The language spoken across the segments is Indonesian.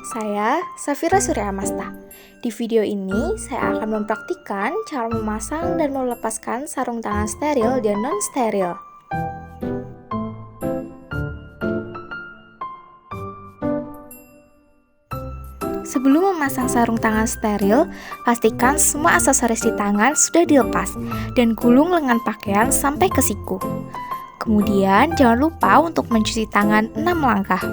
Saya Safira Suryamasta. Di video ini, saya akan mempraktikkan cara memasang dan melepaskan sarung tangan steril dan non-steril. Sebelum memasang sarung tangan steril, pastikan semua aksesoris di tangan sudah dilepas dan gulung lengan pakaian sampai ke siku. Kemudian, jangan lupa untuk mencuci tangan 6 langkah.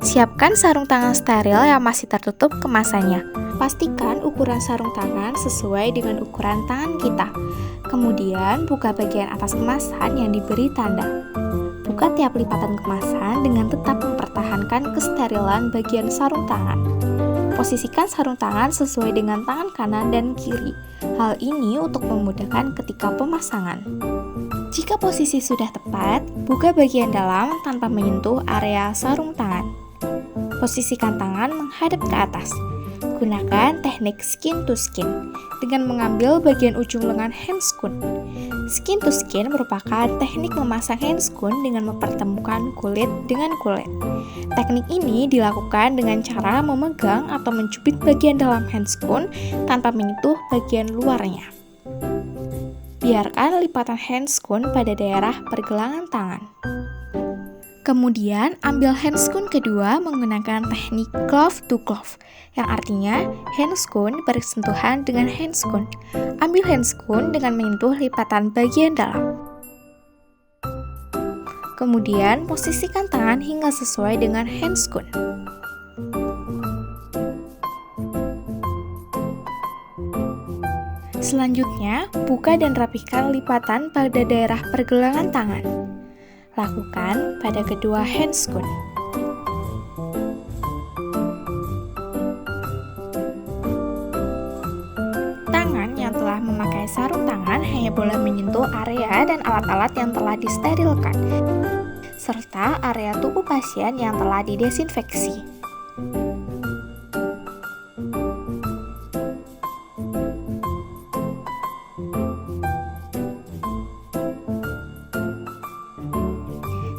Siapkan sarung tangan steril yang masih tertutup kemasannya. Pastikan ukuran sarung tangan sesuai dengan ukuran tangan kita. Kemudian, buka bagian atas kemasan yang diberi tanda. Buka tiap lipatan kemasan dengan tetap mempertahankan kesterilan bagian sarung tangan. Posisikan sarung tangan sesuai dengan tangan kanan dan kiri. Hal ini untuk memudahkan ketika pemasangan. Jika posisi sudah tepat, buka bagian dalam tanpa menyentuh area sarung tangan. Posisikan tangan menghadap ke atas. Gunakan teknik skin to skin dengan mengambil bagian ujung lengan handscoon. Skin to skin merupakan teknik memasang handscoon dengan mempertemukan kulit dengan kulit. Teknik ini dilakukan dengan cara memegang atau mencubit bagian dalam handscoon tanpa menyentuh bagian luarnya. Biarkan lipatan handscoon pada daerah pergelangan tangan. Kemudian, ambil handscoon kedua menggunakan teknik glove to glove, yang artinya handscoon bersentuhan dengan handscoon. Ambil handscoon dengan menyentuh lipatan bagian dalam. Kemudian, posisikan tangan hingga sesuai dengan handscoon. Selanjutnya, buka dan rapihkan lipatan pada daerah pergelangan tangan. Lakukan pada kedua handscoon. Tangan yang telah memakai sarung tangan hanya boleh menyentuh area dan alat-alat yang telah disterilkan, serta area tubuh pasien yang telah didesinfeksi.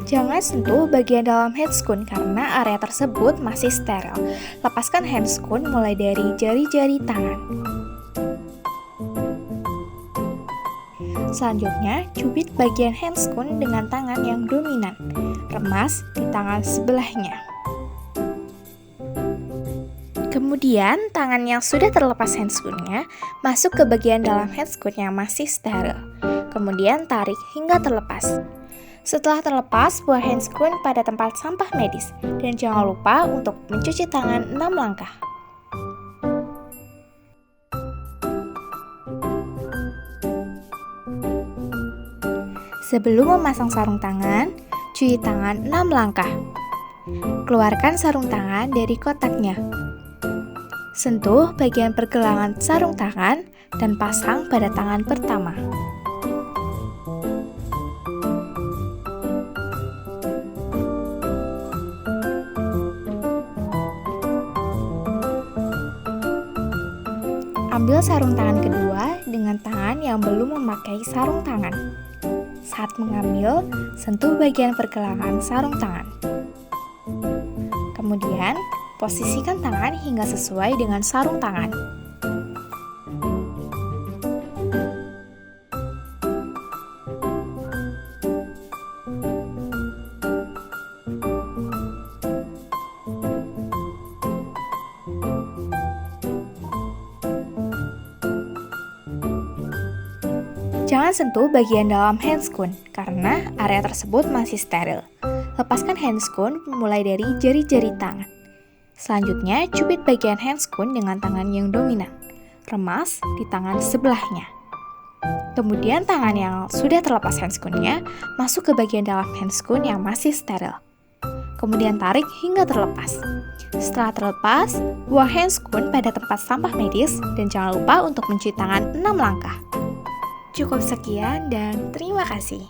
Jangan sentuh bagian dalam handscoon karena area tersebut masih steril. Lepaskan handscoon mulai dari jari-jari tangan. Selanjutnya, cubit bagian handscoon dengan tangan yang dominan. Remas di tangan sebelahnya. Kemudian, tangan yang sudah terlepas handscoonnya masuk ke bagian dalam handscoon yang masih steril. Kemudian tarik hingga terlepas. Setelah terlepas, buang handscoon pada tempat sampah medis dan jangan lupa untuk mencuci tangan 6 langkah. Sebelum memasang sarung tangan, cuci tangan 6 langkah. Keluarkan sarung tangan dari kotaknya. Sentuh bagian pergelangan sarung tangan dan pasang pada tangan pertama. Ambil sarung tangan kedua dengan tangan yang belum memakai sarung tangan. Saat mengambil, sentuh bagian pergelangan sarung tangan. Kemudian, posisikan tangan hingga sesuai dengan sarung tangan. Jangan sentuh bagian dalam handscoon karena area tersebut masih steril. Lepaskan handscoon mulai dari jari-jari tangan. Selanjutnya, cubit bagian handscoon dengan tangan yang dominan. Remas di tangan sebelahnya. Kemudian tangan yang sudah terlepas handscoonnya masuk ke bagian dalam handscoon yang masih steril. Kemudian tarik hingga terlepas. Setelah terlepas, buang handscoon pada tempat sampah medis dan jangan lupa untuk mencuci tangan 6 langkah. Cukup sekian dan terima kasih.